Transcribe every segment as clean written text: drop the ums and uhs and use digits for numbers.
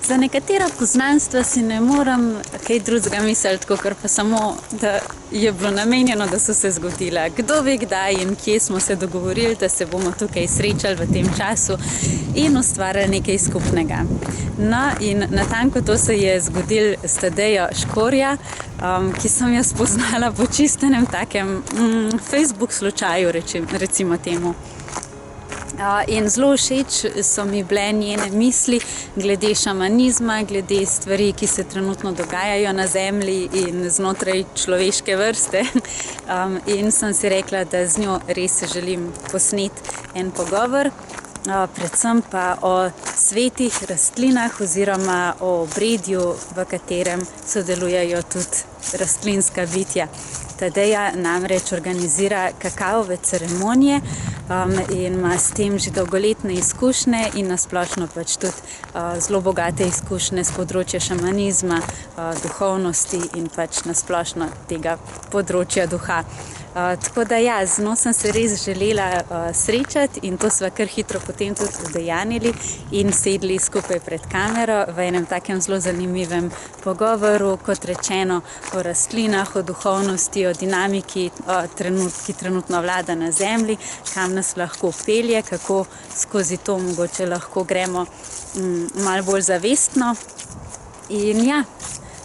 Za nekatera poznanstva si ne morem kaj drugega misliti, kot pa samo, da je bilo namenjeno, da so se zgodila. Kdo ve kdaj in kje smo se dogovorili, da se bomo tukaj srečali v tem času in ustvarili nekaj skupnega. No in natanko to se je zgodilo s Tadejo Škorja, ki sem jo spoznala po čistenem takem Facebook slučaju, recimo temu. In zelo všeč so mi bile njene misli glede šamanizma, glede stvari, ki se trenutno dogajajo na Zemlji in znotraj človeške vrste. In sem si rekla, da z njo res želim posneti en pogovor, predvsem pa o svetih rastlinah oziroma o obredju, v katerem sodelujejo tudi rastlinska bitja. Tadeja namreč organizira kakaove ceremonije in ima s tem že dolgoletne izkušnje in nasplošno pač tudi zelo bogate izkušnje z področja šamanizma, duhovnosti in pač nasplošno tega področja duha. Tako da ja, z njo sem se res želela srečati in to sva kar hitro potem tudi udejanjili in sedli skupaj pred kamero v enem takem zelo zanimivem pogovoru, kot rečeno, o rastlinah, o duhovnosti, o dinamiki, ki trenutno vlada na Zemlji, kam nas lahko pelje, kako skozi to mogoče lahko gremo malo bolj zavestno. In ja,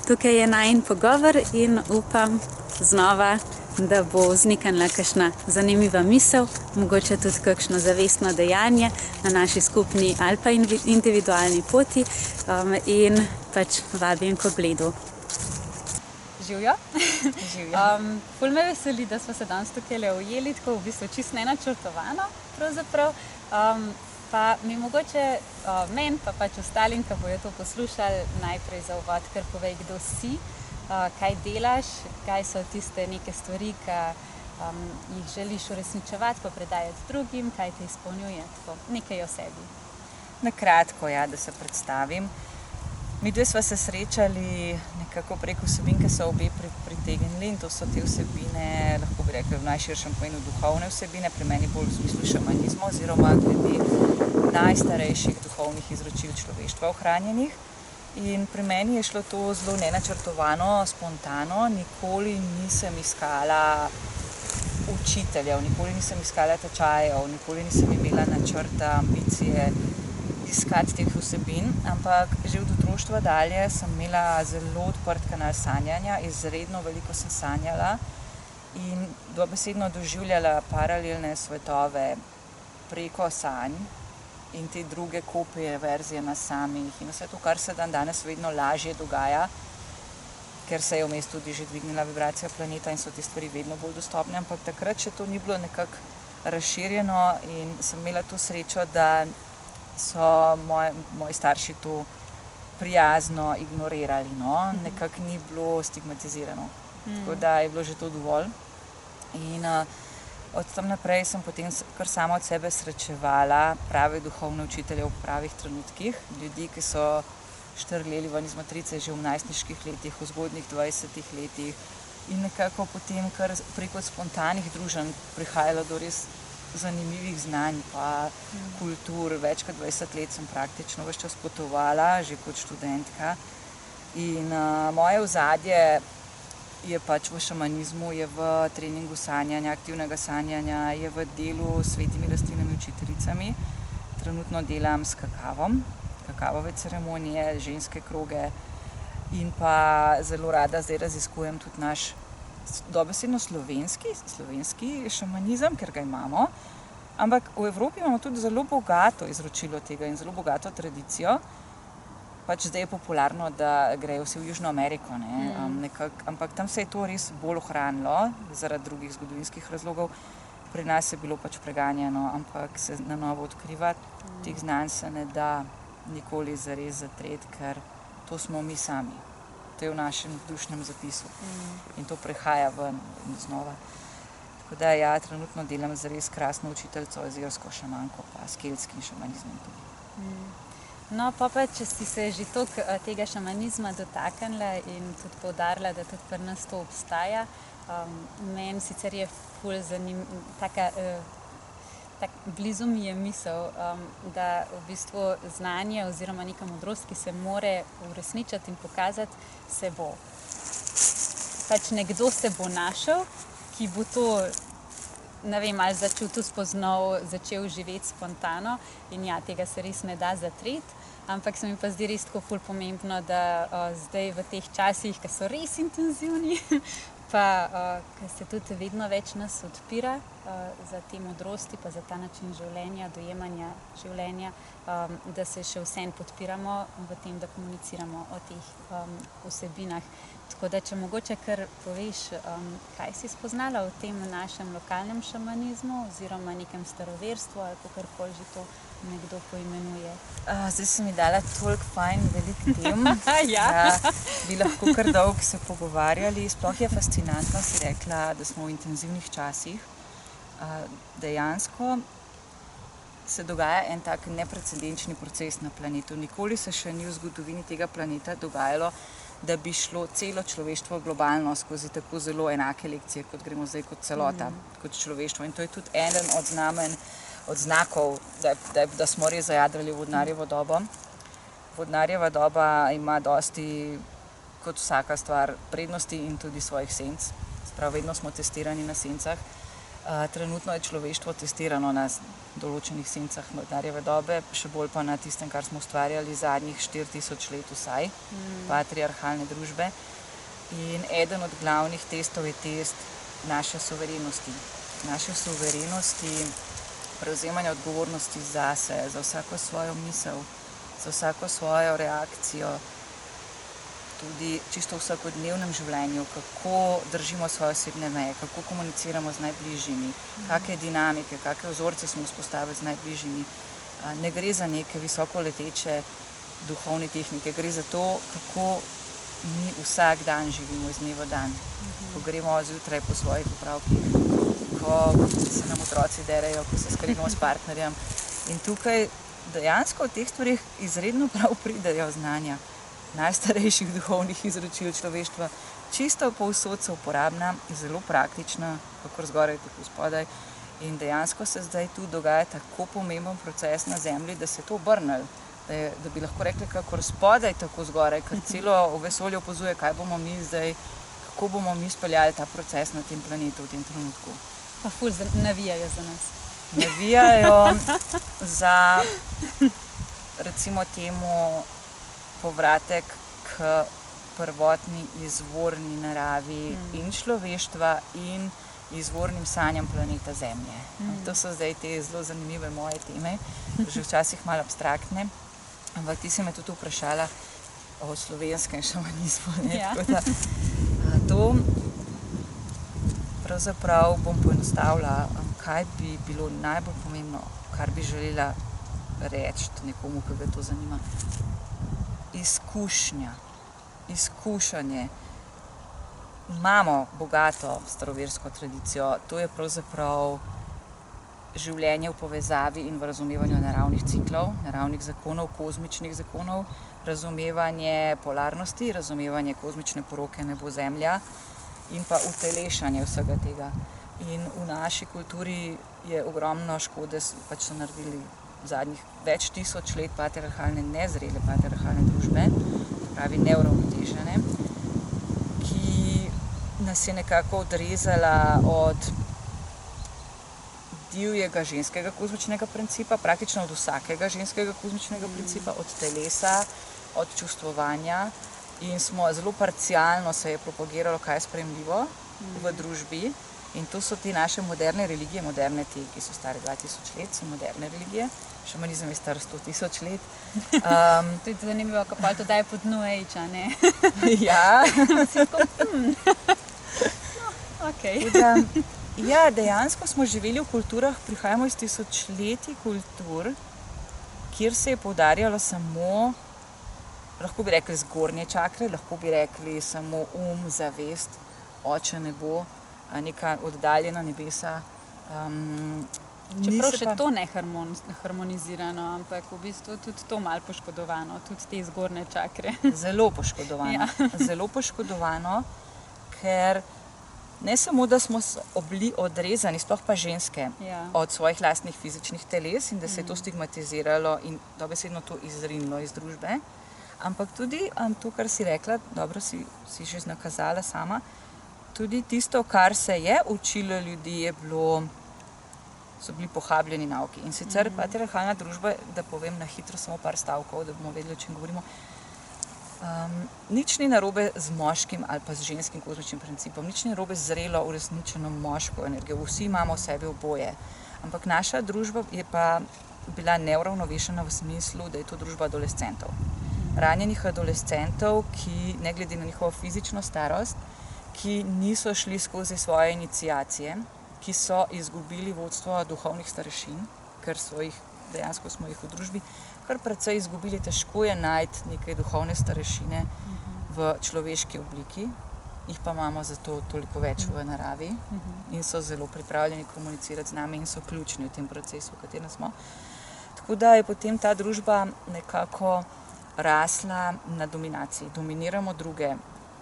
tukaj je najin pogovor in upam znova, da bo vzniknila kakšna zanimiva misel, mogoče tudi kakšno zavestno dejanje na naši skupni ali pa individualni poti in pač vabim k ogledu. Živjo. Živjo. Ful me veseli, da smo se danes tukaj ujeli, tako v bistvu čisto nenačrtovano pravzaprav. Pa mi mogoče meni pa pač ostalim, ki bojo to poslušali, najprej za uvod kar povej, kdo si, kaj delaš, kaj so tiste neke stvari, ki jih želiš uresničevati, pa predajati drugim, kaj te izpolnjuje, tako nekaj o sebi. Na kratko, ja, da se predstavim. Mi dve sva se srečali nekako preko vsebin, ki so obe pritegnili, in to so te vsebine, lahko bi rekli v najširšem pomenu duhovne vsebine, pri meni bolj v smislu šamanizma oziroma glede najstarejših duhovnih izročil človeštva ohranjenih. In pri meni je šlo to zelo nenačrtovano, spontano, nikoli nisem iskala učiteljev, nikoli nisem iskala tečajev, nikoli nisem imela načrta, ambicije iskati teh vsebin, ampak že od otroštva dalje sem imela zelo odprt kanal sanjanja, izredno veliko sem sanjala in dobesedno doživljala paralelne svetove preko sanj in te druge kopije, verzije nas samih in vse to, kar se danes vedno lažje dogaja, ker se je vmes tudi že dvignila vibracija planeta in so te stvari vedno bolj dostopne, ampak takrat še to ni bilo nekako razširjeno in sem imela to srečo, da so moji starši to prijazno ignorirali, no? Nekako ni bilo stigmatizirano, tako da je bilo že to dovolj. In od tam naprej sem potem kar sama od sebe srečevala prave duhovne učitelje v pravih trenutkih, ljudi, ki so štrleli ven iz matrice že v najstniških letih, v zgodnjih 20 letih in nekako potem kar preko spontanih druženj prihajalo do res zanimivih znanj pa kultur. Več kot 20 let sem praktično ves čas potovala, že kot študentka in moje ozadje je pač v šamanizmu, je v treningu sanjanja, aktivnega sanjanja, je v delu s svetimi rastlinami učiteljicami. Trenutno delam s kakavom, kakavove ceremonije, ženske kroge in pa zelo rada zdaj raziskujem tudi naš dobesedno slovenski šamanizem, ker ga imamo, ampak v Evropi imamo tudi zelo bogato izročilo tega in zelo bogato tradicijo. Pač zdaj je popularno, da grejo vsi v Južno Ameriko, ampak tam se je to res bolj ohranilo zaradi drugih zgodovinskih razlogov. Pri nas je bilo pač preganjeno, ampak se na novo odkriva. Teh znanj se ne da nikoli zares zatreti, ker to smo mi sami. To je v našem dušnem zapisu in to prehaja ven znova. Tako da ja, trenutno delam z res krasno učiteljico, azirsko šamanko pa s keltskim šamanizmom tudi. No, pa če si se že toliko tega šamanizma dotaknila in tudi poudarila, da tudi pri nas to obstaja, meni sicer je ful taka Tak, blizu mi je misel, da v bistvu znanje oziroma neka modrost, ki se more uresničiti in pokazati, se bo. Pač nekdo se bo našel, ki bo to, ne vem, ali začutil, spoznal, začel živeti spontano in ja, tega se res ne da zatreti. Ampak se mi pa zdi res tako ful pomembno, da zdaj v teh časih, ki so res intenzivni, pa ki se tudi vedno več nas odpira za te modrosti, pa za ta način življenja, dojemanja življenja, da se še vsem podpiramo v tem, da komuniciramo o teh vsebinah. Tako da, če mogoče kar poveš, kaj si spoznala v tem našem lokalnem šamanizmu oziroma nekem staroverstvu ali kakorkoli že to nekdo poimenuje. Zdaj si mi dala toliko fajn, veliko tem. Ja. Bi lahko kar dolgo se pogovarjali. Sploh je fascinantno, si rekla, da smo v intenzivnih časih. Dejansko se dogaja en tak neprecedenčni proces na planetu. Nikoli se še ni v zgodovini tega planeta dogajalo, da bi šlo celo človeštvo globalno skozi tako zelo enake lekcije, kot gremo zdaj kot celota, kot človeštvo. In to je tudi eden od znakov, da smo res zajadrali v vodnarjevo dobo. Vodnarjeva doba ima dosti, kot vsaka stvar, prednosti in tudi svojih senc. Sprav, vedno smo testirani na sencah. Trenutno je človeštvo testirano na določenih sencah vodnarjeve dobe, še bolj pa na tistem, kar smo ustvarjali zadnjih 4000 let vsaj, patriarhalne družbe. In eden od glavnih testov je test naše suverenosti. Naše suverenosti, prevzemanja odgovornosti zase, za vsako svojo misel, za vsako svojo reakcijo, tudi čisto v vsakodnevnem življenju, kako držimo svoje osebne meje, kako komuniciramo z najbližjimi, kakšne dinamike, kakšne vzorce smo vzpostavili z najbližjimi. Ne gre za neke visoko leteče duhovne tehnike, gre za to, kako mi vsak dan živimo iz dneva v dan. Ko gremo zjutraj po svojih opravkih, ko se nam otroci derejo, ko se skregamo s partnerjem. In tukaj dejansko v teh stvarih izredno prav pridejo znanja najstarejših duhovnih izročil človeštva. Čisto povsod so uporabna, zelo praktična, kakor zgoraj, tako spodaj. In dejansko se zdaj tu dogaja tako pomemben proces na Zemlji, da se je to obrnilo. Da bi lahko rekli, kakor spodaj, tako zgoraj, ker celo v vesolju opazuje, kaj bomo mi zdaj, kako bomo mi speljali ta proces na tem planetu v tem trenutku. Pa ful navijajo za nas. Navijajo za, recimo temu, povratek k prvotni izvorni naravi in človeštva in izvornim sanjam planeta Zemlje. To so zdaj te zelo zanimive moje teme, že včasih malo abstraktne, ampak ti si me tudi vprašala o slovenskem šamanizmu. Ja. Tako da, to pravzaprav bom poenostavila, kaj bi bilo najbolj pomembno, kar bi želela reči nekomu, ki ga to zanima. Izkušanje. Imamo bogato staroversko tradicijo, to je pravzaprav življenje v povezavi in v razumevanju naravnih ciklov, naravnih zakonov, kozmičnih zakonov, razumevanje polarnosti, razumevanje kozmične poroke nebo-zemlja in pa utelešanje vsega tega. In v naši kulturi je ogromno škode, pač so naredili zadnjih več tisoč let patriarhalne, nezrele patriarhalne družbe, pravi neuravnotežene, ki nas je nekako odrezala od divjega ženskega kozmičnega principa, praktično od vsakega ženskega kozmičnega principa, od telesa, od čustvovanja in smo zelo parcialno se je propagiralo, kaj je sprejemljivo v družbi. In to so te naše moderne religije, moderne te, ki so stare 2000 let, so moderne religije. Šamanizem je star 100 000 let. To je zanimivo, kako pa to daje pod New Age, a ne? Ja. Okay. Ja, dejansko smo živeli v kulturah, prihajamo iz tisočletij kultur, kjer se je poudarjalo samo, lahko bi rekli zgornje čakre, lahko bi rekli samo zavest, oče nebo, neka oddaljena nebesa. Čeprav še to ne harmonizirano, ampak v bistvu tudi to malo poškodovano, tudi te zgornje čakre. Zelo poškodovano. Ja. Zelo poškodovano, ker ne samo, da smo bili odrezani, sploh pa ženske, od svojih lastnih fizičnih teles in da se je to stigmatiziralo in dobesedno to izrinilo iz družbe, ampak tudi to, kar si rekla, dobro si že nakazala sama, tudi tisto, kar se je učilo ljudi, so bili pohabljeni nauki. In sicer patriarhalna družba, da povem na hitro samo par stavkov, da bomo vedeli, o čem govorimo, nič ni narobe z moškim ali pa z ženskim kozmičnim principom, nič ni narobe z zrelo uresničeno moško energijo, vsi imamo v sebi oboje. Ampak naša družba je pa bila neuravnovešena v smislu, da je to družba adolescentov. Ranjenih adolescentov, ki ne glede na njihovo fizično starost, ki niso šli skozi svoje iniciacije, ki so izgubili vodstvo duhovnih starešin, ker dejansko smo jih v družbi kar precej izgubili, težko je najti neke duhovne starešine v človeški obliki, jih pa imamo zato toliko več v naravi in so zelo pripravljeni komunicirati z nami in so ključni v tem procesu, v katerem smo. Tako da je potem ta družba nekako rasla na dominaciji. Dominiramo druge,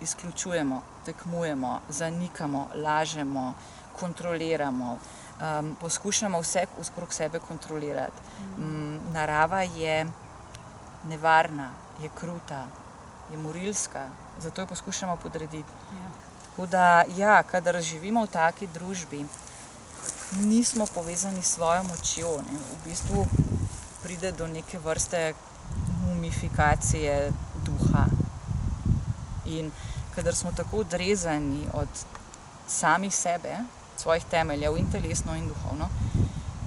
izključujemo, tekmujemo, zanikamo, lažemo, kontroliramo, poskušamo vse okrog sebe kontrolirati. Narava je nevarna, je kruta, je morilska, zato jo poskušamo podrediti. Tako da, kadar živimo v taki družbi, nismo povezani s svojo močjo. V bistvu pride do neke vrste mumifikacije duha. In kadar smo tako odrezani od samih sebe, svojih temeljev in telesno in duhovno,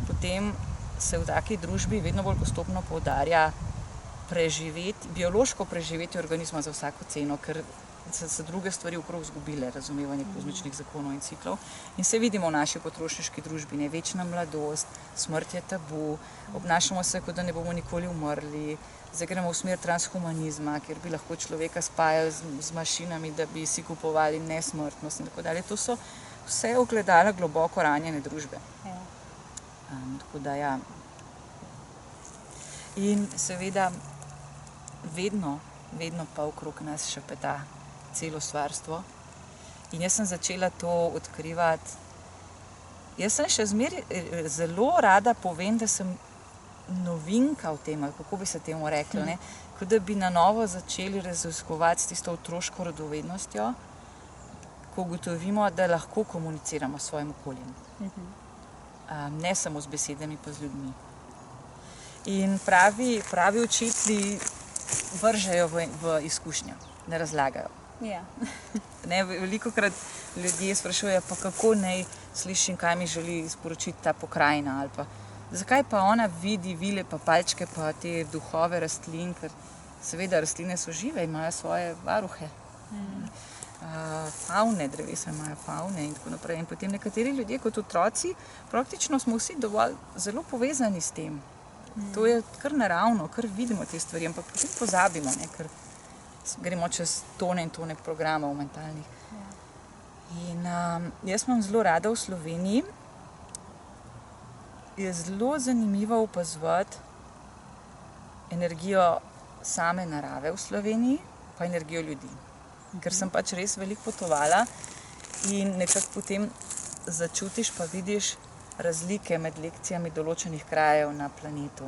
potem se v taki družbi vedno bolj postopno poudarja biološko preživetje organizma za vsako ceno, ker so druge stvari okrog izgubile razumevanje kozmičnih zakonov in ciklov. In se vidimo v naši potrošniški družbi, večna mladost, smrt je tabu, obnašamo se, kot da ne bomo nikoli umrli, zdaj gremo v smer transhumanizma, kjer bi lahko človeka spajali z mašinami, da bi si kupovali nesmrtnost in tako dalje. To so vse ogledala globoko ranjene družbe. Tako da In seveda vedno pa okrog nas šepeta celo stvarstvo. In jaz sem začela to odkrivati. Jaz sem še zmeraj zelo rada povem, da sem novinka v tem, ali kako bi se temu reklo, kot da bi na novo začeli raziskovati s tisto otroško radovednostjo, ko ugotovimo, da lahko komuniciramo s svojim okoljem. Ne samo z besedami, pa z ljudmi. In pravi učitelji vržejo v izkušnjo, ne razlagajo. Velikokrat ljudje sprašujejo, pa kako naj slišim, kaj mi želi sporočiti ta pokrajina, ali pa zakaj pa ona vidi vile pa palčke pa te duhove rastlin, ker seveda rastline so žive, imajo svoje varuhe. Favne, drevesa imajo favne in tako naprej. In potem nekateri ljudje kot otroci, praktično smo vsi zelo povezani s tem. To je kar naravno, kar vidimo te stvari, ampak potem pozabimo, ker gremo čez tone in tone programov mentalnih. In jaz imam zelo rada v Sloveniji, je zelo zanimivo opazovati energijo same narave v Sloveniji, pa energijo ljudi. Ker sem pač res veliko potovala in nekako potem začutiš pa vidiš razlike med lekcijami določenih krajev na planetu.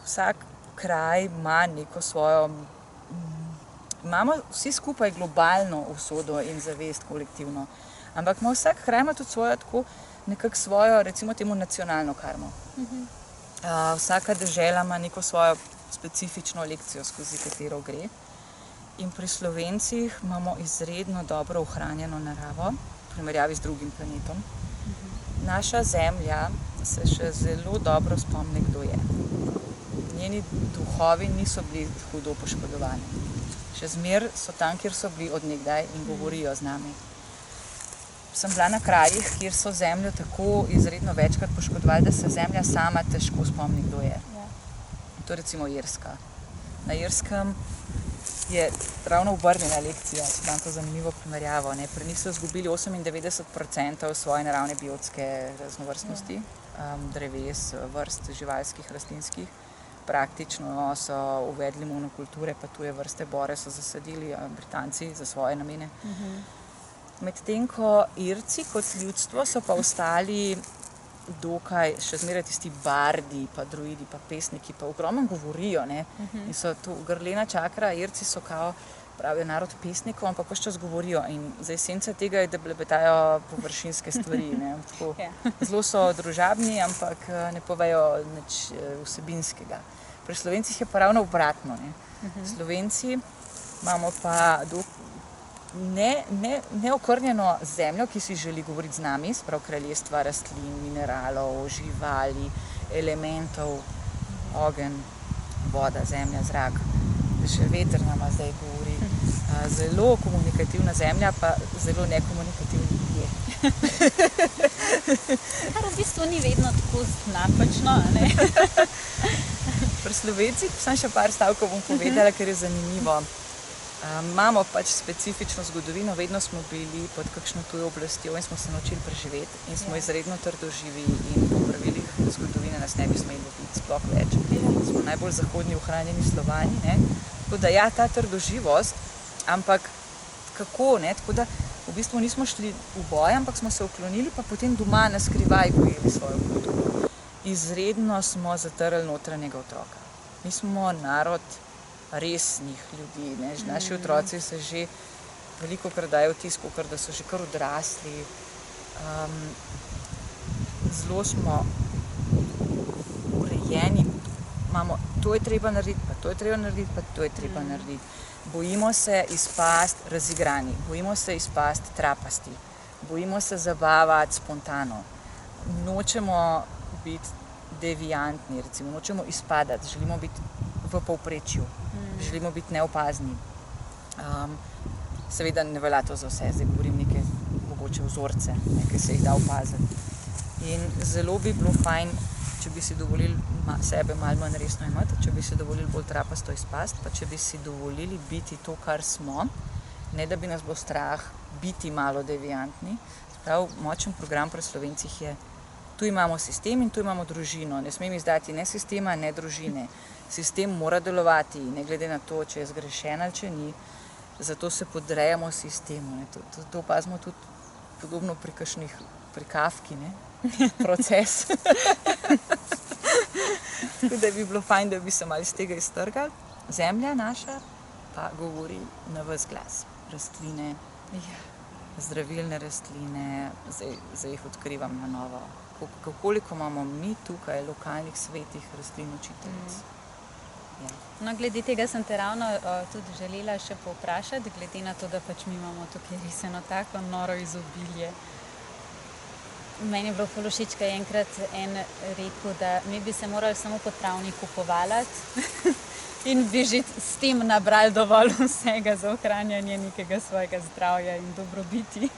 Vsak kraj ima neko svojo, imamo vsi skupaj globalno usodo in zavest kolektivno, ampak vsak kraj ima tudi svojo, recimo temu nacionalno karmo. Vsaka dežela ima neko svojo specifično lekcijo, skozi katero gre. In pri Slovencih imamo izredno dobro ohranjeno naravo, v primerjavi z drugim planetom. Naša Zemlja se še zelo dobro spomni, kdo je. Njeni duhovi niso bili hudo poškodovani. Še zmeraj so tam, kjer so bili od nekdaj in govorijo z nami. Sem bila na krajih, kjer so Zemljo tako izredno večkrat poškodovali, da se Zemlja sama težko spomni, kdo je. To je recimo Irska. Na Irskem je ravno obrnjena lekcija, če dam to zanimivo primerjavo. Pri njih so izgubili 98% svoje naravne biotske raznovrstnosti, dreves, vrst živalskih, rastlinskih. Praktično so uvedli monokulture, pa tuje vrste bore so zasadili Britanci za svoje namene. Medtem ko Irci kot ljudstvo so pa ostali dokaj, še zmeraj tisti bardi, pa druidi, pa pesniki, pa ogromno govorijo, ne. In so tu grlena čakra, Irci so kao pravi narod pesnikov, ampak vse čas govorijo in za esenca tega je, da blebetajo površinske stvari, ne. Tako, zelo so družabni, ampak ne povejo nič vsebinskega. Pri Slovencih je pa ravno obratno, ne. Slovenci imamo pa neokrnjeno zemljo, ki si želi govoriti z nami, sprav kraljestva rastlin, mineralov, živali, elementov, ogenj, voda, zemlja, zrak, še veter nama zdaj govori. Zelo komunikativna zemlja, pa zelo nekomunikativni ljudje. Kar v bistvu ni vedno tako napačno, ne? Pri Slovencih, samo še par stavkov bom povedala, ker je zanimivo. Imamo pač specifično zgodovino, vedno smo bili pod kakšno tujo oblastjo in smo se naučili preživeti in smo izredno trdoživi in po pravilih zgodovine nas ne bi smeli biti sploh več. Smo najbolj zahodni ohranjeni Slovani, ne. Tako da ja, ta trdoživost, ampak kako, ne, tako da v bistvu nismo šli v boj, ampak smo se uklonili, pa potem doma na skrivaj gojili svojo kulturo. Izredno smo zatrli notranjega otroka. Mi smo narod resnih ljudi, ne. Naši otroci se že velikokrat dajo vtis, kakor da so že kar odrasli. Zelo smo urejeni, imamo to je treba narediti, pa to je treba narediti, pa to je treba narediti. Bojimo se izpasti razigrani, bojimo se izpasti trapasti, bojimo se zabavati spontano. Nočemo biti deviantni, recimo, nočemo izpadati, želimo biti v povprečju, želimo biti neopazni. Seveda ne velja to za vse, zdaj govorim neke mogoče vzorce, ki se jih da opaziti. In zelo bi bilo fajn, če bi si dovolili sebe malo manj resno imeti, če bi si dovolili bolj trapasto izpasti, pa če bi si dovolili biti to, kar smo, ne da bi nas bo strah biti malo deviantni. Prav močen program pri Slovencih je, tu imamo sistem in tu imamo družino. Ne smem izdati ne sistema, ne družine. Sistem mora delovati, ne glede na to, če je zgrešen ali če ni. Zato se podrejamo sistemu. To opazimo tudi podobno pri Kafki, ne? Proces. Tako da bi bilo fajn, da bi se malo iz tega iztrgali. Zemlja naša pa govori na ves glas. Rastline, zdravilne rastline, zdaj jih odkrivam na novo. Koliko imamo mi tukaj lokalnih svetih rastlin učiteljic. No, glede tega sem te ravno tudi želela še povprašati, glede na to, da pač mi imamo tukaj res eno tako noro izobilje. Meni je bilo ful všeč, ko je enkrat en rekel, da mi bi se morali samo po travniku povaljati in bi že s tem nabrali dovolj vsega za ohranjanje nekega svojega zdravja in dobrobiti.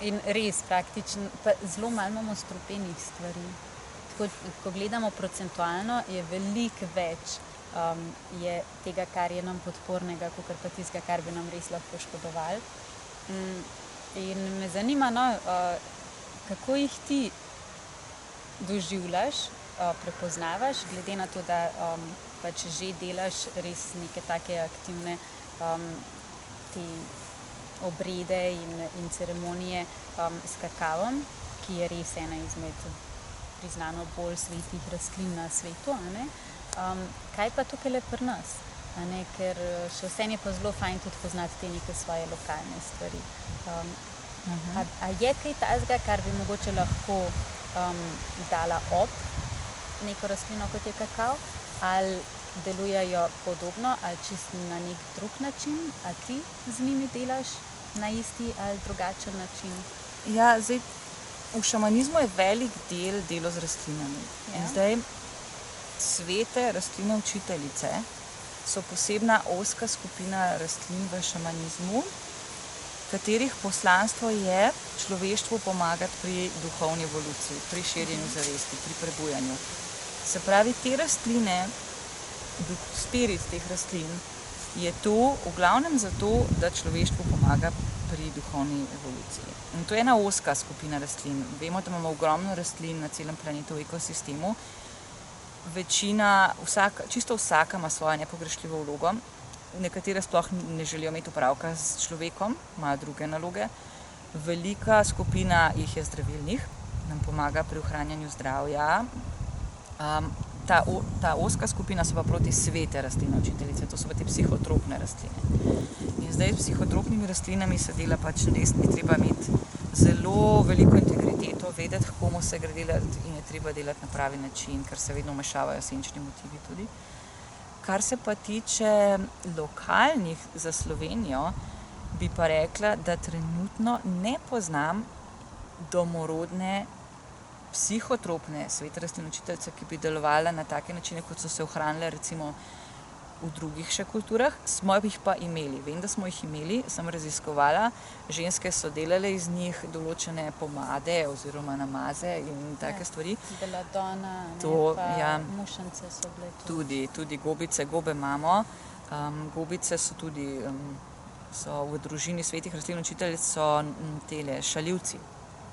In res praktično, pa zelo malo imamo strupenih stvari. Tako, ko gledamo procentualno, je veliko več je tega, kar je nam podpornega, kakor pa tistega, kar bi nam res lahko škodovali. In me zanima, no, kako jih ti doživljaš, prepoznavaš, glede na to, da pač že delaš res neke take aktivne te obrede in ceremonije s kakavom, ki je res ena izmed priznano bolj svetih rastlin na svetu, a ne? Kaj pa tukaj le pri nas? A ne? Ker še vseeno je pa zelo fajn tudi poznati te neke svoje lokalne stvari. A je kaj takega, kar bi mogoče lahko dala ob neko rastlino, kot je kakav, ali delujejo podobno, ali čisto na nek drug način, a ti z njimi delaš na isti ali drugačen način? Ja, zdaj, v šamanizmu je velik del delo z rastlinami. In zdaj svete rastline učiteljice so posebna ozka skupina rastlin v šamanizmu, katerih poslanstvo je človeštvu pomagati pri duhovni evoluciji, pri širjenju zavesti, pri prebujanju. Se pravi, te rastline, spirit teh rastlin, je tu v glavnem zato, da človeštvu pomaga pri duhovni evoluciji. In to je ena ozka skupina rastlin. Vemo, da imamo ogromno rastlin na celem planetu v ekosistemu. Večina, čisto vsaka ima svojo nepogrešljivo vlogo. nekatere sploh ne želijo imeti opravka s človekom, imajo druge naloge. Velika skupina jih je zdravilnih, nam pomaga pri ohranjanju zdravja. Ta ozka skupina so pa proti svete rastline učiteljice, to so pa te psihotropne rastline. In zdaj s psihotropnimi rastlinami se dela pač res, je treba imeti zelo veliko integriteto, vedeti, komu se gre delati in je treba delati na pravi način, ker se vedno vmešavajo senčni motivi tudi. Kar se pa tiče lokalnih za Slovenijo, bi pa rekla, da trenutno ne poznam domorodne psihotropne svete rastline učiteljice, ki bi delovala na take načine, kot so se ohranile recimo v drugih še kulturah. Smo jih pa imeli. Vem, da smo jih imeli, sem raziskovala. Ženske so delale iz njih določene pomade oziroma namaze in take stvari. Beladona, mušence so bile tudi gobice, gobe imamo. Gobice so tudi so v družini svetih rastlin učiteljic so tele šaljivci.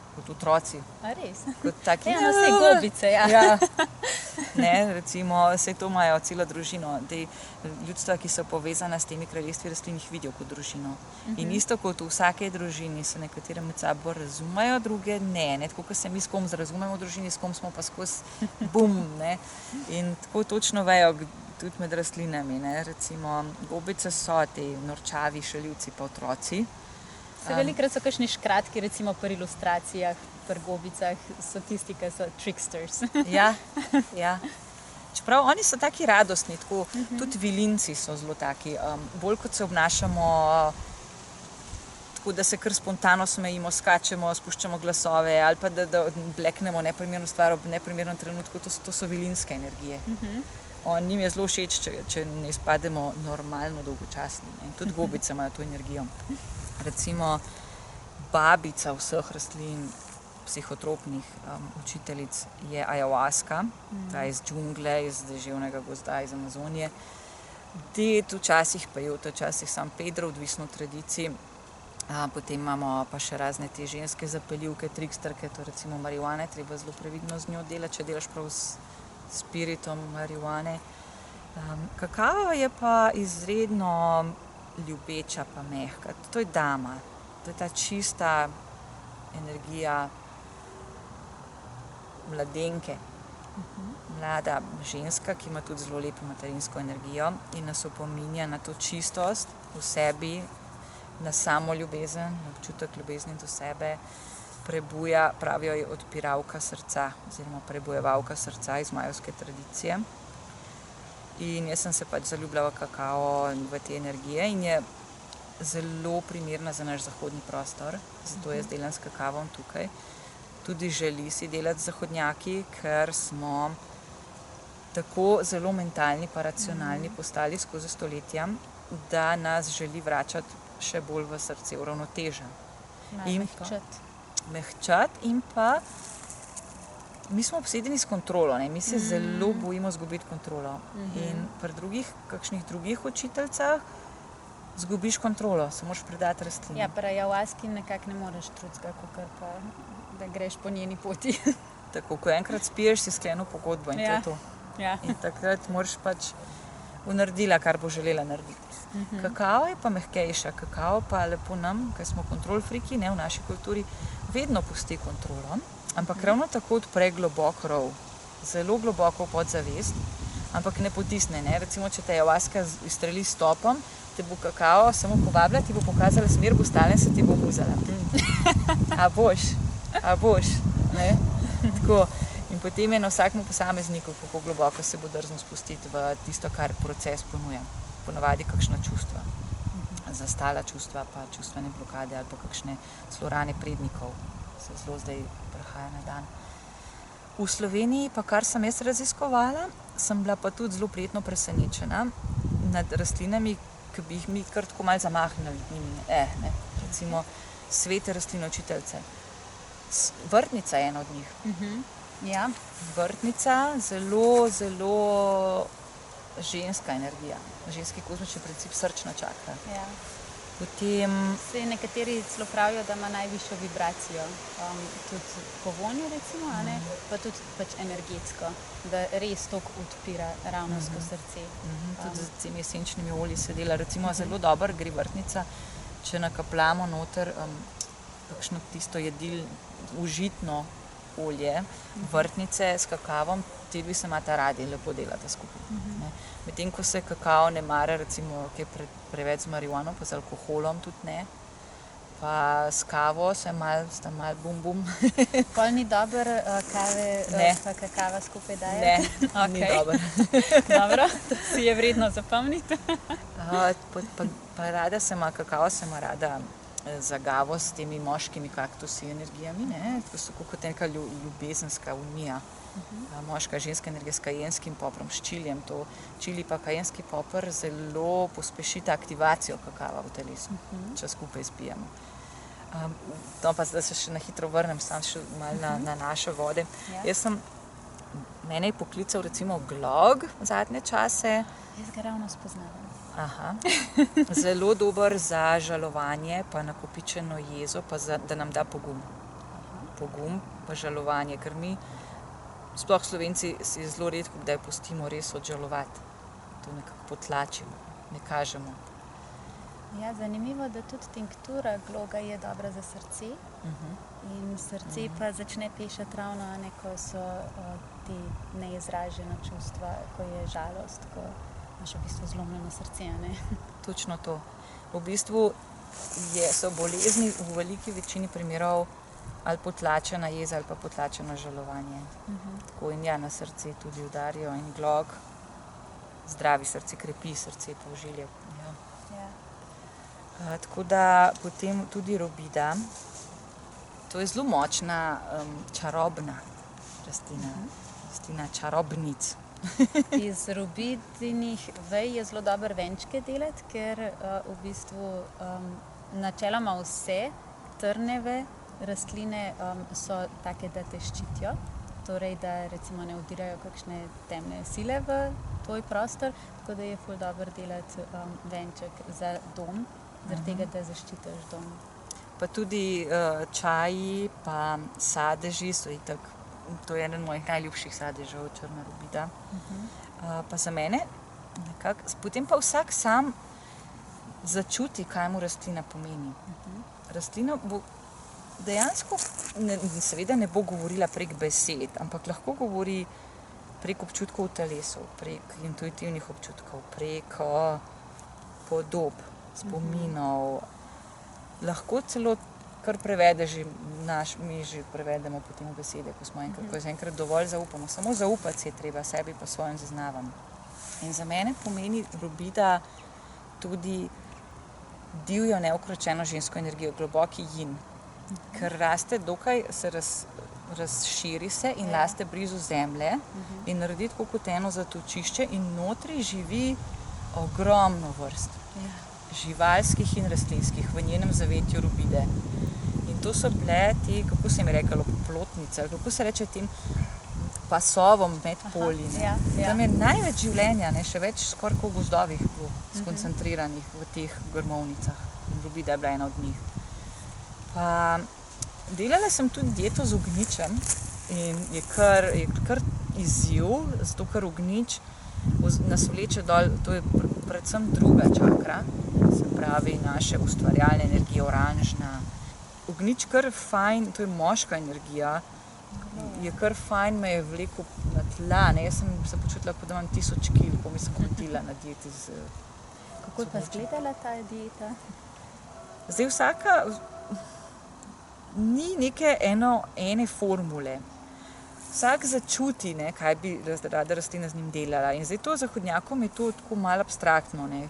Kot otroci. A res? Kot taki, vse gobice, ja. Ne, recimo, vse to imajo celo družino. Ljudstva, ki so povezana s temi kraljestvi rastlin, jih vidijo kot družino. In isto kot v vsake družini se nekatere med sabo razumejo, druge ne. Tako kot se mi s kom razumemo v družini, s kom smo pa skozi bum. Ne. In tako točno vejo tudi med rastlinami. Ne. Recimo, gobice so te norčavi, šaljivci pa otroci. Velikokrat so kakšni škratki, recimo pri ilustracijah, pri gobicah, so tisti, ki so tricksters. Ja. Čeprav oni so taki radostni, tako, tudi vilinci so zelo taki. Bolj kot se obnašamo, tako da se kar spontano smejimo, skačemo, spuščamo glasove ali pa da bleknemo neprimerno stvar ob neprimernem trenutku, to so vilinske energije. Njim je zelo všeč, če ne izpademo normalno dolgočasni. In tudi gobice imajo to energijo. Recimo babica vseh rastlin, psihotropnih učiteljic je ayahuasca, ta iz džungle, iz deževnega gozda, iz Amazonije. Ded včasih pejot, včasih San Pedro, odvisno od tradicij. Potem imamo pa še razne te ženske zapeljivke, triksterke, to recimo marihuane, treba zelo previdno z njo delati, če delaš prav s spiritom marihuane. Kakao je pa izredno ljubeča pa mehka. To je dama, to je ta čista energija mladenke. Mlada ženska, ki ima tudi zelo lepo materinsko energijo in nas opominja na to čistost v sebi, na samo ljubezen, na občutek ljubezni do sebe. Prebuja, pravijo, je odpiralka srca oziroma prebujevalka srca iz majevske tradicije. In jaz sem se pač zaljubila v kakao in v te energije in je zelo primerna za naš zahodni prostor, zato jaz delam s kakavom tukaj. Tudi želi si delati z zahodnjaki, ker smo tako zelo mentalni pa racionalni postali skozi stoletja, da nas želi vračati še bolj v srce, v ravnotežje. Mehčati in pa mi smo obsedeni s kontrolo, ne? Mi se zelo bojimo izgubiti kontrolo. In pri kakšnih drugih učiteljicah izgubiš kontrolo, se moraš predati rastlini. Ja, pri ayahuaski nekako ne moreš drugega, kakor pa, da greš po njeni poti. Tako, ko enkrat spiješ, si sklenil pogodbo in to je to. Ja. In takrat moraš pač naredila, kar bo želela narediti. Kakao je pa mehkejša, kakao pa lepo nam, ker smo kontrol friki, ne, v naši kulturi, vedno pusti kontrolo. Ampak ravno tako odpre globok rov, zelo globoko podzavest, ampak ne potisne. Ne? Recimo, če te ayahuasca izstreli s topom, te bo kakao samo povabila, ti bo pokazala smer, bo stala in se ti bo muzala. A boš? Ne? Tako. In potem je na vsakem posamezniku, kako globoko se bo drznil spustiti v tisto, kar proces ponuja. Ponavadi kakšna čustva, zastala čustva, pa čustvene blokade ali pa kakšne rane prednikov. Se zelo zdaj prehaja na dan. V Sloveniji pa, kar sem jaz raziskovala, sem bila pa tudi zelo prijetno presenečena nad rastlinami, ki bi jih mi kar tako malo zamahnili. Recimo svete rastline učiteljice. Vrtnica je ena od njih. Ja. Vrtnica, zelo ženska energija. Ženski kozmični princip, srčna čakra. Ja. Potem Se nekateri celo pravijo, da ima najvišjo vibracijo, tudi po vonju recimo, a ne? Pa tudi pač energetsko, da res toliko odpira ravno skozi srce. tudi z temi esenčnimi olji se dela. Recimo zelo dobro gre vrtnica, če nakapljamo noter kakšno tisto jedil, užitno olje, vrtnice s kakavom, ti dve se imata radi, lepo delata skupaj. Ne. Medtem ko se kakao ne mara, recimo, kaj preveč z marihuano, pa z alkoholom tudi ne. Pa s kavo sta mal bum. Pol ni dobro kave Ne. pa kakava skupaj Ne, dajati? ni Okej. dobro. Dobro, to si je vredno zapomniti. Pa rada se ima, kakao se ima rada zagavo s temi moškimi kaktusi energijami, ne? To so kot neka ljubezenska unija. Moška, ženska energija s kajenskim poprom, s čilijem. To čili pa kajenski popr zelo pospešita aktivacijo kakava v telesu, če skupaj spijemo. No, pa zdaj se še na hitro vrnem, sam še malo na naše vode. Ja. Mene je poklical recimo Glog zadnje čase. Jaz ga ravno spoznavam. Aha. Zelo dober za žalovanje, pa nakopičeno jezo, pa da nam da pogum. Pogum pa žalovanje, ker mi, sploh Slovenci, si zelo redko kdaj pustimo res odžalovati. To nekako potlačimo, ne kažemo. Ja, zanimivo, da tudi tinktura Gloga je dobra za srce. In srce pa začne pešati ravno, a ne, ko so te neizražena čustva, ko je žalost, ko imaš v bistvu zlomljeno srce, a ne? Točno to. V bistvu so bolezni v veliki večini primerov ali potlačena jeza ali pa potlačeno žalovanje. Tako in ja, na srce tudi udarijo in Glog zdravi srce, krepi srce, požilje. Ja. Ja. Tako da potem tudi robida. To je zelo močna, čarobna rastlina. Rastlina čarobnic. Iz robidinih vej je zelo dobro venčke delati, ker v bistvu načeloma vse trneve rastline so take, da te ščitijo. Torej, da recimo ne vdirajo kakšne temne sile v tvoj prostor, tako da je ful dobro delati venček za dom, zaradi tega, da zaščitiš dom. Pa tudi čaji, pa sadeži so itak. To je eden mojih najljubših sadežev, črna robida. Pa za mene nekako, potem pa vsak sam začuti, kaj mu rastlina pomeni. Rastlina bo dejansko, seveda ne bo govorila prek besed, ampak lahko govori prek občutkov v telesu, prek intuitivnih občutkov, prek podob, spominov. Lahko celo kar prevede že mi že prevedemo potem v besede, ko smo enkrat dovolj zaupamo. Samo zaupati se je treba sebi pa svojim zaznavam. In za mene pomeni robida tudi divjo, neukročeno žensko energijo, globoki jin. Ker raste dokaj, se razširi se in raste blizu zemlje in naredi tako kot eno zatočišče in notri živi ogromno vrst. Živalskih in rastlinskih v njenem zavetju robide. In to so bile te, kako se jim je reklo, plotnice, kako se reče tem pasovom med polji. Tam je največ življenja, ne, še več skoraj kot v gozdovih bilo skoncentriranih v teh grmovnicah. In robida je bila ena od njih. Pa delala sem tudi dieto z ognjičem in je kar izziv, zato ker ognjič nas vleče dol, to je predvsem druga čakra, se pravi naše ustvarjalne energije, oranžna. Ognjič kar fajn, to je moška energija, je kar fajn me je vlekel na tla, ne, jaz sem se počutila, kot da imam 1000 kil, ko mi sem hodila na dieti z... Kako je pa izgledala ta dieta? Zdaj vsaka, ni neke ene formule. Vsak začuti, ne, kaj bi rada rastlina z njim delala. In zdaj to zahodnjakom je to tako malo abstraktno. Ne.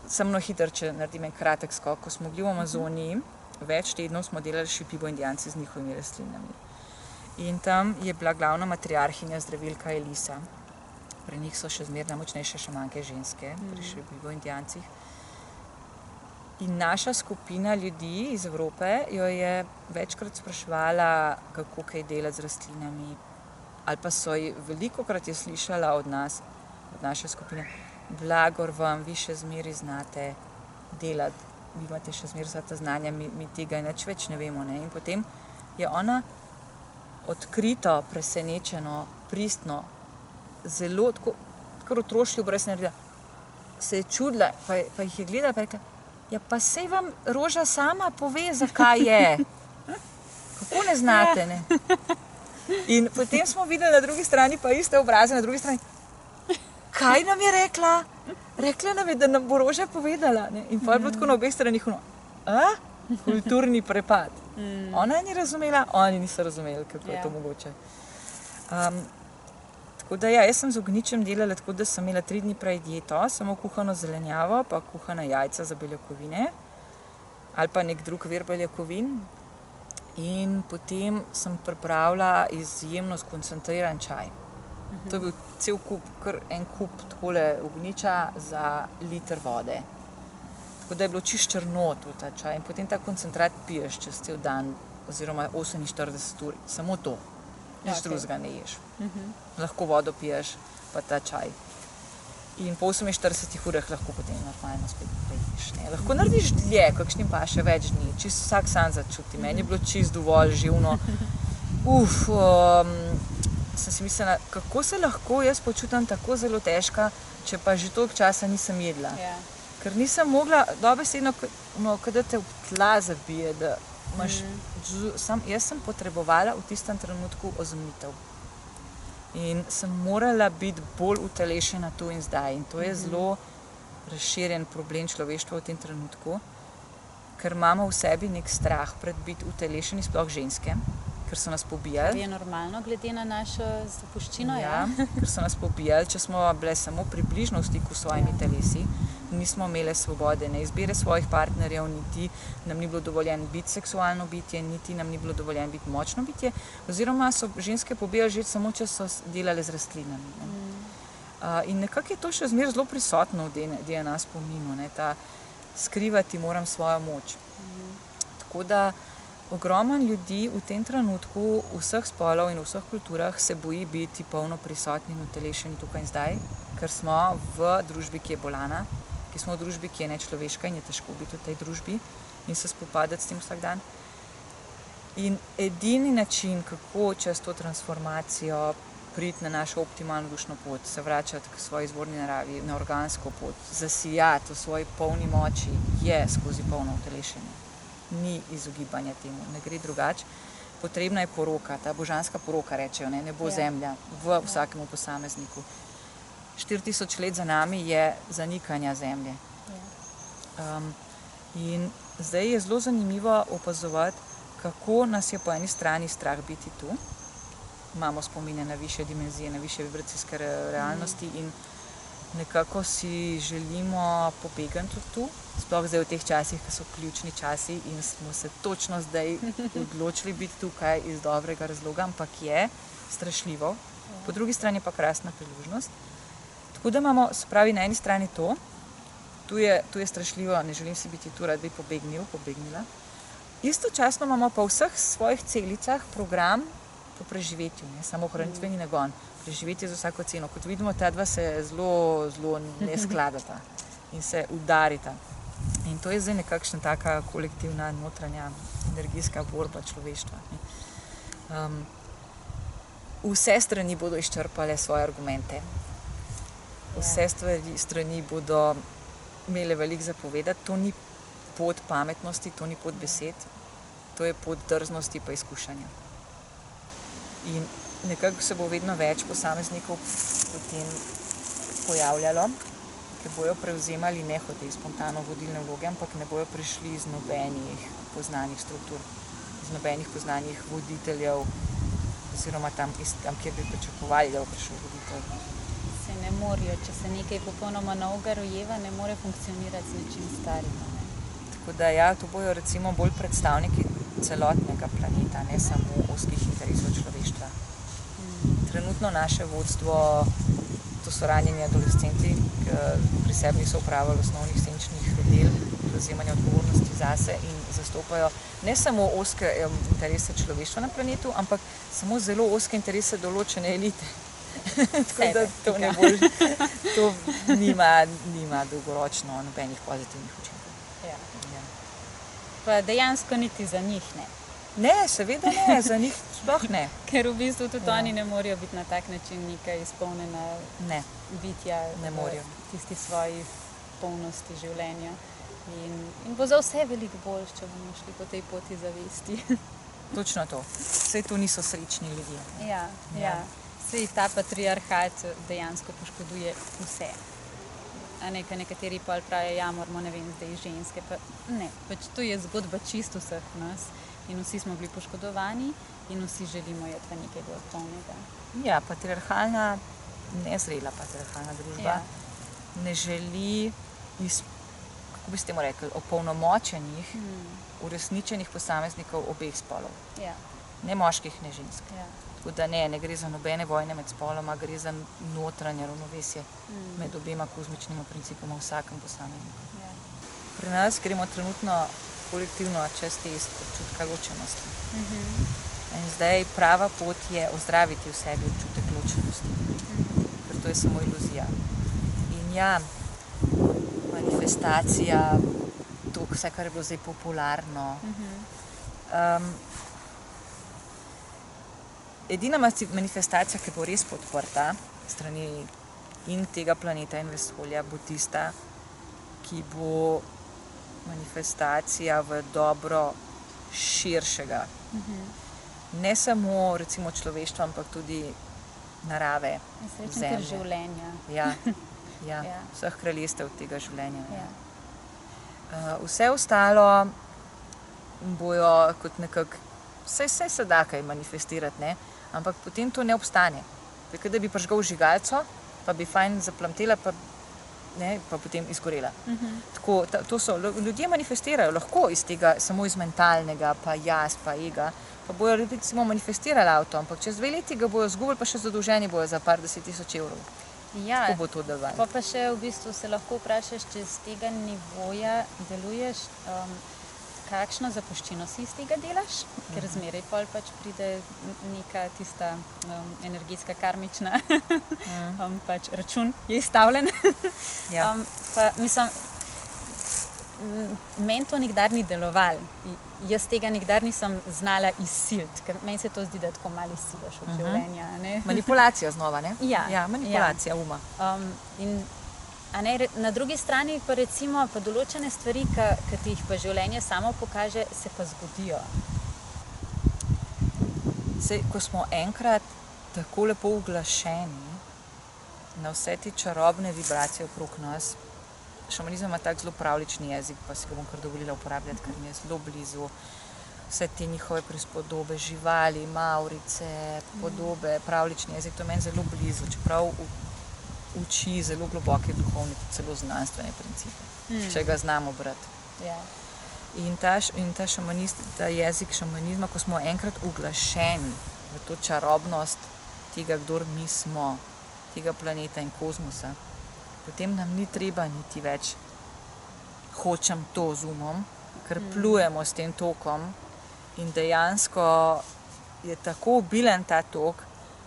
Samo hitro, če naredim en kratek skok. Ko smo bili v Amazoniji, več tednov smo delali šipibo indijanci z njihovimi rastlinami. In tam je bila glavna matriarhinja zdravilka Elisa. Pri njih so še zmeraj najmočnejše šamanke ženske, pri šipibo indijancih. In naša skupina ljudi iz Evrope jo je večkrat spraševala, kako kaj delati z rastlinami. Ali pa velikokrat je slišala od nas, od naše skupine, blagor vam, vi še zmeraj znate delati vi imate še zmeraj vsa ta znanja, mi tega nič več ne vemo. Ne? In potem je ona odkrito, presenečeno, pristno, zelo tako otroški obraz naredila. Se je čudila, pa jih je gledala, pa je rekla, ja pa sej vam roža sama pove, zakaj je. Kako ne znate, ne? In potem smo videli na drugi strani pa iste obraze, na drugi strani. Kaj nam je rekla? Rekla nam je, da nam bo roža povedala. Ne? In pa je bilo tako na obeh stranih, kulturni prepad. Ona ni razumela, oni niso razumeli, kako je to mogoče. Tako da jaz sem z ognjičem delala tako, da sem imela 3 dni prej dieto, samo kuhano zelenjavo, pa kuhana jajca za beljakovine, ali pa nek drug vir beljakovin. In potem sem pripravila izjemno skoncentriran čaj. To je bil cel kup, kar en kup takole ognjiča za liter vode. Tako da je bilo čisto črno to ta čaj. In potem ta koncentrat piješ čez cel dan, oziroma 48 ur, samo to. Nič drugega ne ješ. Lahko vodo piješ, pa ta čaj. In po 48 urah lahko potem normalno spet prejdiš. Lahko narediš dlje, kakšnim pa še več dni. Čisto vsak sam začuti. Meni je bilo čisto dovolj živno. Sem si mislila, kako se lahko jaz počutim tako zelo težka, če pa že toliko časa nisem jedla. Ker nisem mogla, dobesedno, kada te v tla zabije, da imaš, jaz sem potrebovala v tistem trenutku ozemljitev. In sem morala biti bolj utelešena tu in zdaj. In to je zelo razširjen problem človeštva v tem trenutku, ker imamo v sebi nek strah pred biti utelešeni, sploh ženske, ker so nas pobijali. Je normalno glede na našo zapuščino, ja? Ker so nas pobijali, če smo bile samo približno v stiku s svojimi telesi, nismo imele svobode, ne izbire svojih partnerjev, niti nam ni bilo dovoljeno biti seksualno bitje, niti nam ni bilo dovoljeno biti močno bitje, oziroma so ženske pobijali že samo, če so delale z rastlinami. In nekako je to še zmeraj zelo prisotno v DNA spominu, ta skrivati moram svojo moč. Tako da ogromno ljudi v tem trenutku, vseh spolov in vseh kulturah se boji biti polno prisotni in utelešeni tukaj in zdaj, ker smo v družbi, ki je bolana, ki smo v družbi, ki je nečloveška in je težko biti v tej družbi in se spopadati s tem vsak dan. In edini način, kako čez to transformacijo priti na našo optimalno dušno pot, se vračati k svoji izvorni naravi, na organsko pot, zasijati v svoji polni moči, je skozi polno utelešenje. Ni izogibanja temu, ne gre drugače. Potrebna je poroka, ta božanska poroka, rečejo, ne bo zemlja v vsakemu posamezniku. 4000 let za nami je zanikanja zemlje. In zdaj je zelo zanimivo opazovati, kako nas je po eni strani strah biti tu. Imamo spomine na višje dimenzije, na višje vibracijske realnosti in nekako si želimo pobegati od tu. Sploh zdaj v teh časih, ki so ključni časi in smo se točno zdaj odločili biti tukaj iz dobrega razloga, ampak je strašljivo. Po drugi strani pa krasna priložnost. Tako da imamo, se pravi, na eni strani to, tu je strašljivo, ne želim si biti tu, rad bi pobegnila. Istočasno imamo pa v vseh svojih celicah program po preživetju, samohranitveni nagon. Preživetje za vsako ceno. Kot vidimo, ta dva se zelo, zelo ne skladata in se udarita. In to je zdaj nekakšna taka kolektivna notranja energijska borba človeštva. Vse strani bodo izčrpale svoje argumente. Vse strani bodo imele veliko zapovedati. To ni pot pametnosti, to ni pot besed, to je pot drznosti pa izkušanja. In nekako se bo vedno več posameznikov potem pojavljalo, ki bojo prevzemali nehote spontano vodilne vloge, ampak ne bojo prišli iz nobenih poznanih struktur, iz nobenih poznanih voditeljev, oziroma tam, kjer bi pričakovali, da bo prišel voditelj. Se ne morajo, če se nekaj popolnoma novega rojeva, ne more funkcionirati z nečim starim. Tako da ja, to bojo recimo bolj predstavniki celotnega planeta, ne samo ozkih interesov človeštva. Trenutno naše vodstvo, to so ranjeni adolescenti, ki pri sebi niso upravili osnovnih senčnih del, prevzemanja odgovornosti zase in zastopajo ne samo ozke interese človeštva na planetu, ampak samo zelo ozke interese določene elite. Tako da to nima dolgoročno nobenih pozitivnih učinkov. pa dejansko niti za njih ne. Ne, seveda ne, za njih sploh ne. Ker v bistvu tudi Ja. oni ne morejo biti na tak način nekaj izpolnjena Ne. bitja Ne morejo. v tisti svoji polnosti življenja. In bo za vse veliko bolj, če bomo šli po tej poti zavesti. Točno to. Saj to niso srečni ljudje. Ja, Ja. ja. Sej ta patriarhat dejansko poškoduje vse. A nekateri pol pravijo, ja, moramo, ne vem, zdaj ženske. Pa ne, pač to je zgodba čisto vseh nas in vsi smo bili poškodovani in vsi želimo iti v nekaj bolj polnega. Ja, patriarhalna, nezrela patriarhalna družba Ja. ne želi kako bi se temu rekli, opolnomočenih, uresničenih posameznikov obeh spolov. Ja, Ne moških, ne žensk. ja. Tako da ne gre za nobene vojne med spoloma, gre za notranje ravnovesje med obema kozmičnima principoma v vsakem posamezniku. Ja. Pri nas gremo trenutno kolektivno čez test občutka ločenosti. In zdaj prava pot je ozdraviti v sebi občutek ločenosti, ker to je samo iluzija. In ja, manifestacija, to vse, kar je bilo zdaj popularno. Edina manifestacija, ki bo res podprta strani in tega planeta in vesolja, bo tista, ki bo manifestacija v dobro širšega. Ne samo recimo človeštva, ampak tudi narave, Srečen zemlje. ter življenja. Ja, ja, Ja. vseh kraljestev tega življenja. Ja. Vse ostalo bojo kot nekako, vse se da kaj manifestirati, ne? Ampak potem to ne obstane. Tako da bi prižgal žigalco, pa bi fajn zaplamtela, pa potem izgorela. Tako, to so, ljudje manifestirajo lahko iz tega, samo iz mentalnega, pa jaz, pa ega. Pa bojo recimo manifestirali avto, ampak čez 2 leti ga bojo zgubili, pa še zadolženi bojo za par 10.000 evrov. Ja, Kako bo to delovalo? pa še v bistvu se lahko vprašaš, če z tega nivoja deluješ, kakšno zapuščino si iz tega delaš, ker zmeraj pol pač pride neka tista energetska karmična pač račun je izstavljen. Ja. Pa mislim, meni to nikdar ni delovalo. Jaz tega nikdar nisem znala izsiliti, ker meni se to zdi, da tako malo izsilaš od življenja. Ne? Manipulacija znova, ne? Ja, manipulacija uma. In na drugi strani pa recimo pa določene stvari, ki ti jih pa življenje samo pokaže, se pa zgodijo. Sej, ko smo enkrat tako lepo uglašeni na vse te čarobne vibracije okrog nas, šamanizem ima tak zelo pravlični jezik, pa si ga bom kar dovolila uporabljati, ker mi je zelo blizu. Vse te njihove prispodobe, živali, mavrice, podobe, pravlični jezik, to je meni zelo blizu, čeprav uči zelo globoke duhovne, celo znanstvene principe, če ga znamo brati. Ja. In ta jezik šamanizma, ko smo enkrat uglašeni v to čarobnost tega, kdor mi smo, tega planeta in kozmosa, potem nam ni treba niti več hočem to z umom, ker plujemo s tem tokom in dejansko je tako obilen ta tok,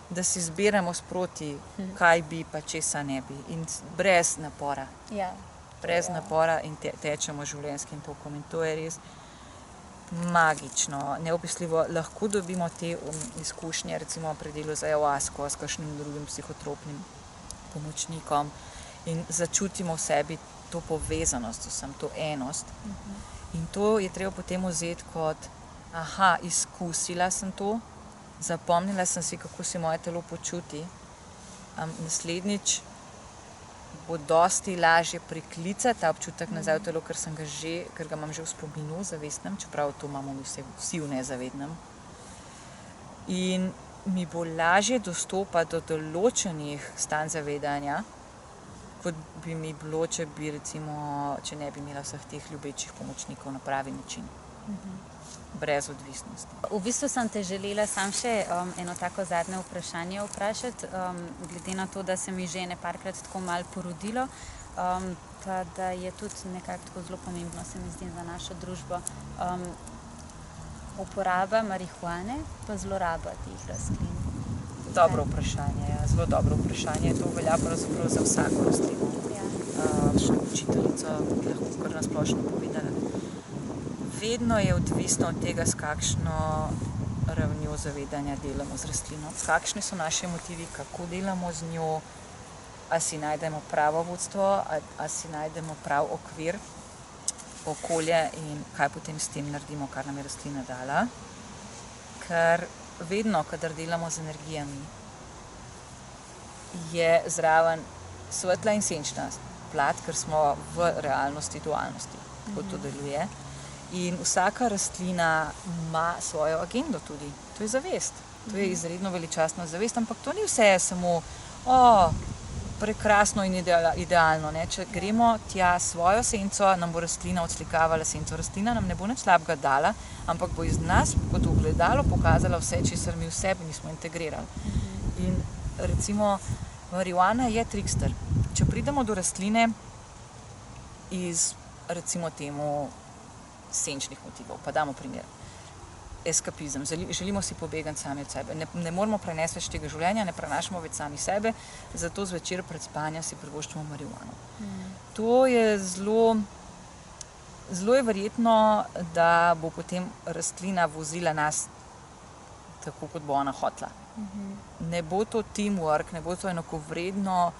da si zbiramo sproti, kaj bi pa česa ne bi in brez napora. Ja. Brez napora in tečemo življenjskim tokom in to je res magično, neopisljivo. Lahko dobimo te izkušnje, recimo pri delu z ayahuasko, s kakšnim drugim psihotropnim pomočnikom in začutimo v sebi to povezanost, to enost. In to je treba potem vzeti kot, izkusila sem to, zapomnila sem si, kako se moje telo počuti, naslednjič bo dosti lažje priklicati ta občutek nazaj v telo, ker ga imam že v spominu zavestnem, čeprav to imamo vsi v nezavednem. In mi bo lažje dostopati do določenih stanj zavedanja, kot bi mi bilo, če ne bi imela vseh teh ljubečih pomočnikov na pravi način. Brez odvisnosti. V bistvu sem te želela sam še eno tako zadnje vprašanje vprašati, glede na to, da se mi že parkrat tako malo porodilo, pa da je tudi nekako tako zelo pomembno, se mi zdi, za našo družbo, uporaba marihuane pa zloraba teh rastlin. Dobro vprašanje, ja. Zelo dobro vprašanje. To velja pravzaprav za vsako rastlino. Ja. Učiteljica bi lahko kar na splošno povedala. vedno je odvisno od tega, s kakšno ravnjo zavedanja delamo z rastlino, kakšni so naši motivi, kako delamo z njo, a si najdemo pravo vodstvo, a si najdemo prav okvir, okolje in kaj potem s tem naredimo, kar nam je rastlina dala. Ker vedno, kadar delamo z energijami, je zraven svetla in senčna plat, ker smo v realnosti, dualnosti, kako to deluje. In vsaka rastlina ima svojo agendo tudi. To je zavest. To je izredno veličastna zavest, ampak to ni vse samo prekrasno in idealno. Ne? Če gremo tja svojo senco, nam bo rastlina odslikavala senco. Rastlina nam ne bo nič slabega dala, ampak bo iz nas kot ogledalo pokazala vse, česar mi v sebi nismo integrirali. In recimo marihuana je trikster. Če pridemo do rastline iz, recimo temu, senčnih motivov, pa damo primer. Eskapizem. Želimo si pobegati sami od sebe. Ne moramo prenesti več tega življenja, ne prenašamo več sami sebe, zato zvečer pred spanjem si privoščimo marihuano. To je zelo je verjetno, da bo potem rastlina vozila nas tako, kot bo ona hotela. Ne bo to teamwork, ne bo to enakovredno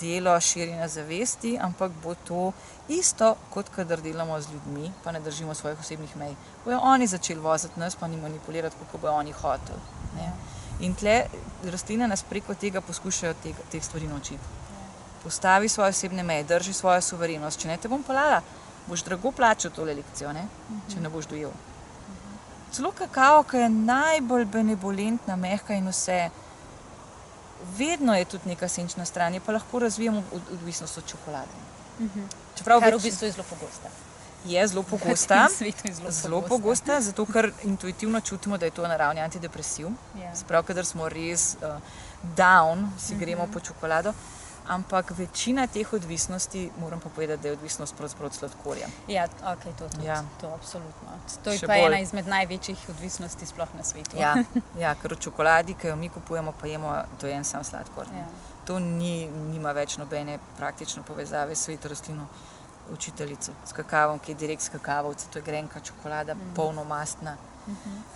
delo širjenja zavesti, ampak bo to isto, kot kadar delamo z ljudmi, pa ne držimo svojih osebnih mej. Bojo oni začeli voziti nas, pa ni manipulirati, kako bojo oni hoteli. Ne? In tle rastline nas preko tega poskušajo teh stvari naučiti. Postavi svoje osebne meje, drži svojo suverenost. Če ne te bom pelala, boš drago plačal tole lekcijo, ne? Če ne boš dojel. Celo kakao, ki je najbolj benevolentna, mehka in vse, vedno je tudi neka senčna stran, pa lahko razvijamo odvisnost od čokolade. Kar v bistvu je zelo pogosta. Je zelo pogosta. Svetu je zelo pogosta, zato ker intuitivno čutimo, da je to naravni antidepresiv. Sprav, kadar smo res down, si gremo po čokolado. Ampak večina teh odvisnosti, moram pa povedati, da je odvisnost pravzaprav od sladkorja. Ja, ok, to absolutno. To je Še pa bolj. ena izmed največjih odvisnosti sploh na svetu. Ja, ker v čokoladi, ki jo mi kupujemo, pa jemo, to je en sam sladkor. Ja. To nima več nobene praktične povezave s sveto rastlino učiteljico, s kakavom, ki je direkt s kakavovci, to je grenka čokolada, polnomastna.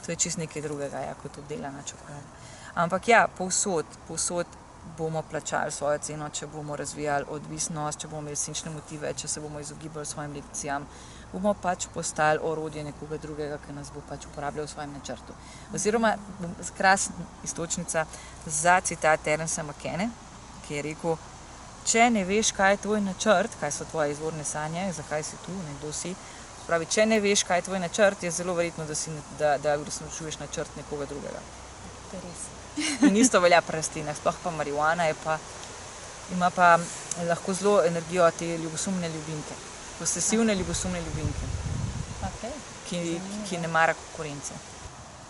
To je čist nekaj drugega, ja, kot obdelana čokolada. Ampak ja, povsod bomo plačali svojo ceno, če bomo razvijali odvisnost, če bomo imeli senčne motive, če se bomo izogibali svojim lekcijam, bomo pač postali orodje nekoga drugega, ki nas bo pač uporabljal v svojem načrtu. Oziroma, krasna iztočnica za citat Terencea McKenna, ki je rekel, če ne veš, kaj je tvoj načrt, kaj so tvoje izvorne sanje, zakaj si tu, kdo si, pravi, če ne veš, kaj je tvoj načrt, je zelo verjetno, da uresničuješ načrt nekoga drugega. To je res. In isto velja pri rastlinah, sploh pa marihuana ima pa lahko zelo energijo te ljubosumne ljubimke, posesivne ljubosumne ljubimke, Okay. ki ne mara konkurence.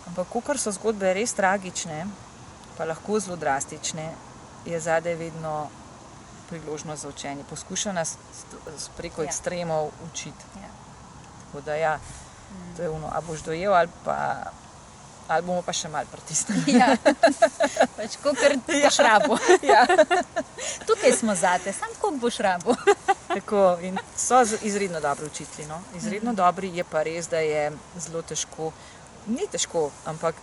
Ampak kakor so zgodbe res tragične, pa lahko zelo drastične, je zadaj vedno priložnost za učenje. Poskuša nas preko ekstremov učiti. Tako da ja, to je ono, a boš dojel ali bomo pa še malo pritisnili. Ja, pač kakor boš rabo. Ja. Tukaj smo zate, samo koliko boš rabo. Tako, in so izredno dobri učitelji, no? Izredno dobri, je pa res, da je zelo težko, ni težko, ampak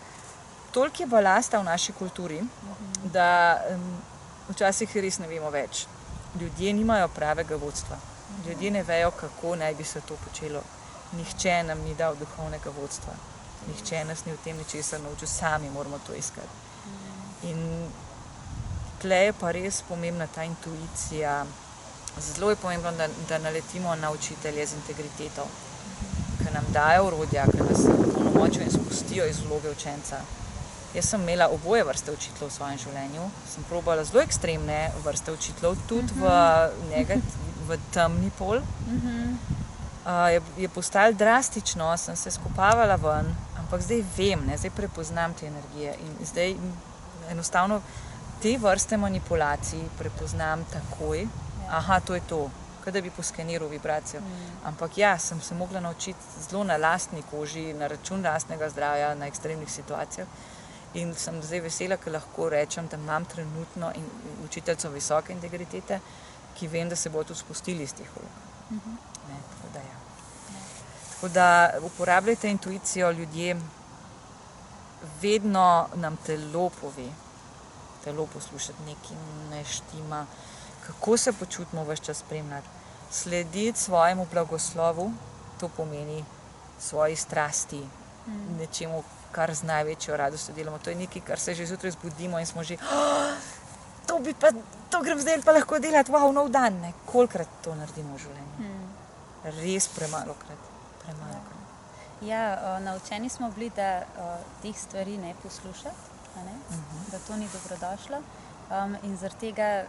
toliko je balasta v naši kulturi, da včasih res ne vemo več. Ljudje nimajo pravega vodstva. Ljudje ne vejo, kako naj bi se to počelo. Nihče nam ni dal duhovnega vodstva. Nihče nas ni v tem ničesar naučil, sami moramo to iskati. In tle je pa res pomembna ta intuicija. Zelo je pomembno, da naletimo na učitelje z integriteto, ki nam dajo orodja, ki nas polnomočijo in spustijo iz vloge učenca. Jaz sem imela oboje vrste učiteljev v svojem življenju. Sem probala zelo ekstremne vrste učiteljev, tudi v temni pol. Je postalo drastično, sem se skopavala ven, ampak zdaj vem, zdaj prepoznam te energije in zdaj enostavno te vrste manipulacij prepoznam takoj. Aha, to je to, kot da bi poskeniral vibracijo. Ampak ja, sem se mogla naučiti zelo na lastni koži, na račun lastnega zdravja, na ekstremnih situacijah. In sem zdaj vesela, ker lahko rečem, da imam trenutno učiteljico visoke integritete, ki vem, da se bo tudi spustili iz teh vlog. Tako da ja. Tako da uporabljajte intuicijo, ljudje, vedno nam telo pove, telo poslušati, nekaj ne štima, kako se počutimo ves čas spremljati. Slediti svojemu blagoslovu, to pomeni svoji strasti, nečemu, kar z največjo radostjo delamo. To je nekaj, kar se že zjutraj zbudimo in smo že, to grem zdaj pa lahko delati, wow, nov dan. Ne? Kolikrat to naredimo v življenju? Res premalokrat. Ja, naučeni smo bili, da teh stvari ne poslušati, ne? Da to ni dobrodošlo. In zaradi tega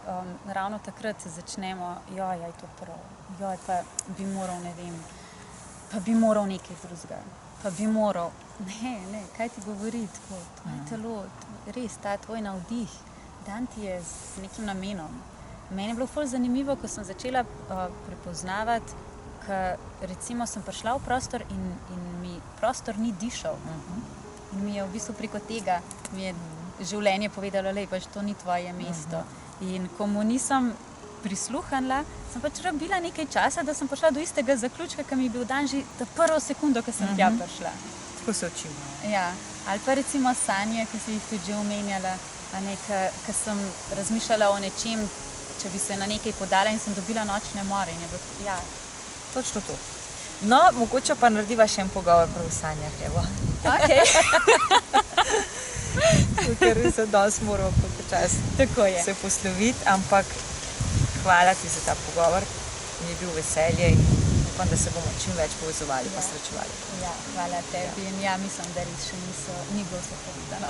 ravno takrat začnemo, joj, je to prav, joj, pa bi moral, ne vem, pa bi moral nekaj drugega, pa bi moral. Ne, kaj ti govori tako, tvoje telo, res ta tvoj navdih, dan ti je z nekim namenom. Meni je bilo ful zanimivo, ko sem začela prepoznavati, ker recimo sem prišla v prostor in mi prostor ni dišal. In mi je v bistvu preko tega mi je življenje povedalo, lej, pač to ni tvoje mesto. In ko mu nisem prisluhnila, sem pač rabila nekaj časa, da sem prišla do istega zaključka, ki mi je bil dan že ta prvo sekundo, ko sem tja prišla. Tako se učimo. Ja, ali pa recimo sanje, ki si jih tudi že omenjala, ko sem razmišljala o nečem, če bi se na nekaj podala in sem dobila nočne more. In je bilo, ja. Točno to. No, mogoče pa narediva še en pogovor prav v sanjah, evo. Okay. Ker se danes moramo počasi se posloviti, ampak hvala ti za ta pogovor. Mi je bil veselje in upam, da se bomo čim več povezovali pa srečevali. Ja, hvala tebi in ja, mislim, da res še ni bilo vse povedano.